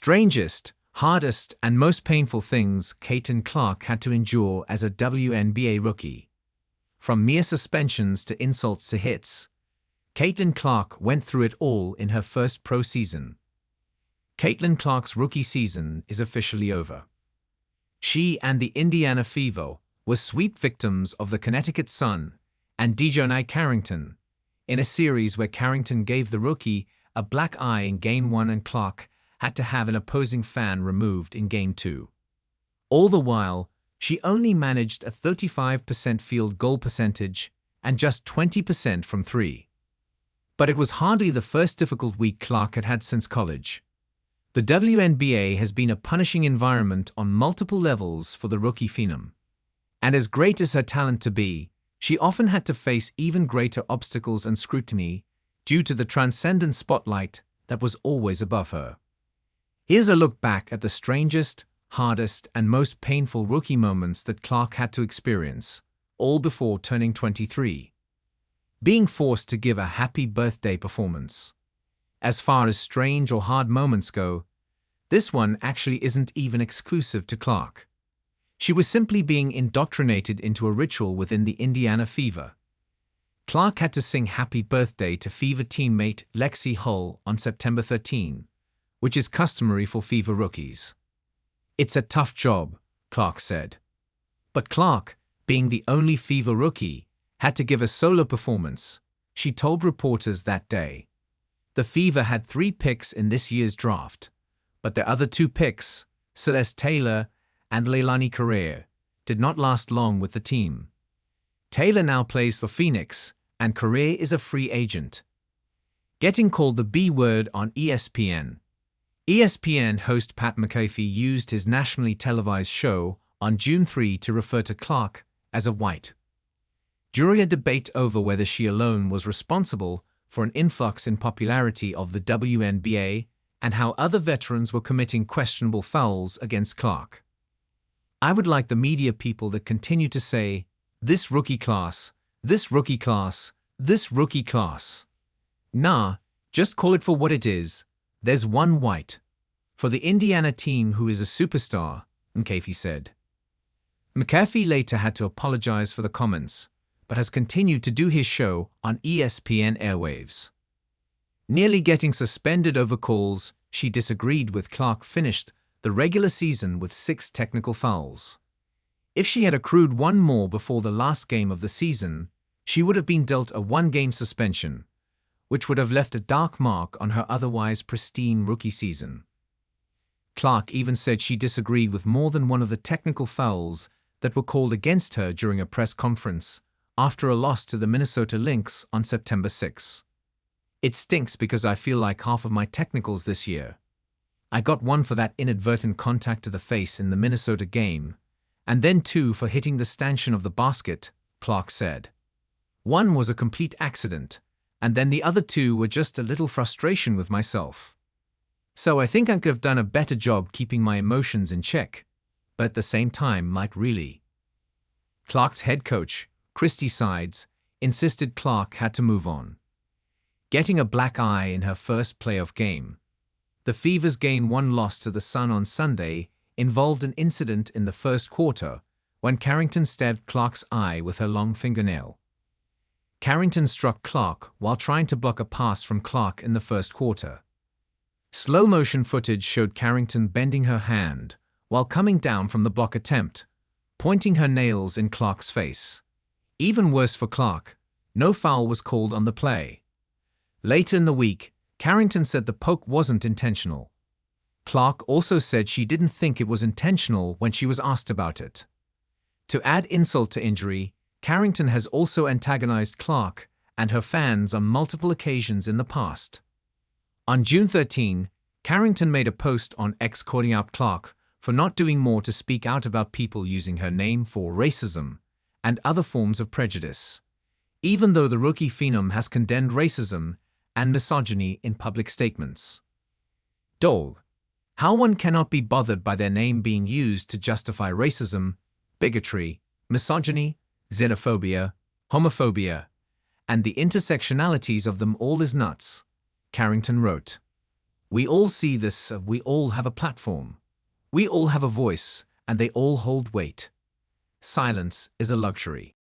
strangest, hardest, and most painful things Caitlin Clark had to endure as a WNBA rookie. From mere suspensions to insults to hits, Caitlin Clark went through it all in her first pro season. Caitlin Clark's rookie season is officially over. She and the Indiana Fever were sweep victims of the Connecticut Sun and DiJonai Carrington, in a series where Carrington gave the rookie a black eye in Game 1 and Clark had to have an opposing fan removed in Game 2. All the while, she only managed a 35% field goal percentage and just 20% from three. But it was hardly the first difficult week Clark had had since college. The WNBA has been a punishing environment on multiple levels for the rookie phenom. And as great as her talent to be, she often had to face even greater obstacles and scrutiny due to the transcendent spotlight that was always above her. Here's a look back at the strangest, hardest, and most painful rookie moments that Clark had to experience, all before turning 23. Being forced to give a happy birthday performance. As far as strange or hard moments go, this one actually isn't even exclusive to Clark. She was simply being indoctrinated into a ritual within the Indiana Fever. Clark had to sing happy birthday to Fever teammate Lexi Hull on September 13, which is customary for Fever rookies. "It's a tough job," Clark said. But Clark, being the only Fever rookie, had to give a solo performance, she told reporters that day. The Fever had 3 picks in this year's draft, but their other 2 picks, Celeste Taylor and Leilani Correa, did not last long with the team. Taylor now plays for Phoenix, and Correa is a free agent. Getting called the B word on ESPN. ESPN host Pat McAfee used his nationally televised show on June 3 to refer to Clark as a white. During a debate over whether she alone was responsible for an influx in popularity of the WNBA and how other veterans were committing questionable fouls against Clark. "I would like the media people that continue to say, 'This rookie class, this rookie class, this rookie class.' Nah, just call it for what it is. There's one white. For the Indiana team who is a superstar," McAfee said. McAfee later had to apologize for the comments, but has continued to do his show on ESPN airwaves. Nearly getting suspended over calls she disagreed with, Clark finished the regular season with 6 technical fouls. If she had accrued one more before the last game of the season, she would have been dealt a 1-game suspension, which would have left a dark mark on her otherwise pristine rookie season. Clark even said she disagreed with more than one of the technical fouls that were called against her during a press conference after a loss to the Minnesota Lynx on September 6. "It stinks because I feel like half of my technicals this year. I got 1 for that inadvertent contact to the face in the Minnesota game, and then 2 for hitting the stanchion of the basket," Clark said. "1 was a complete accident, and then the other 2 were just a little frustration with myself. So I think I could have done a better job keeping my emotions in check, but at the same time might really." Clark's head coach, Christy Sides, insisted Clark had to move on. Getting a black eye in her first playoff game. The Fever's Game 1 loss to the Sun on Sunday involved an incident in the first quarter when Carrington stabbed Clark's eye with her long fingernail. Carrington struck Clark while trying to block a pass from Clark in the first quarter. Slow-motion footage showed Carrington bending her hand while coming down from the block attempt, pointing her nails in Clark's face. Even worse for Clark, no foul was called on the play. Later in the week, Carrington said the poke wasn't intentional. Clark also said she didn't think it was intentional when she was asked about it. To add insult to injury, Carrington has also antagonized Clark and her fans on multiple occasions in the past. On June 13, Carrington made a post on X calling out Clark for not doing more to speak out about people using her name for racism and other forms of prejudice, even though the rookie phenom has condemned racism and misogyny in public statements. Dog. How one cannot be bothered by their name being used to justify racism, bigotry, misogyny, xenophobia, homophobia, and the intersectionalities of them all is nuts, Carrington wrote. We all see this, we all have a platform. We all have a voice, and they all hold weight. Silence is a luxury.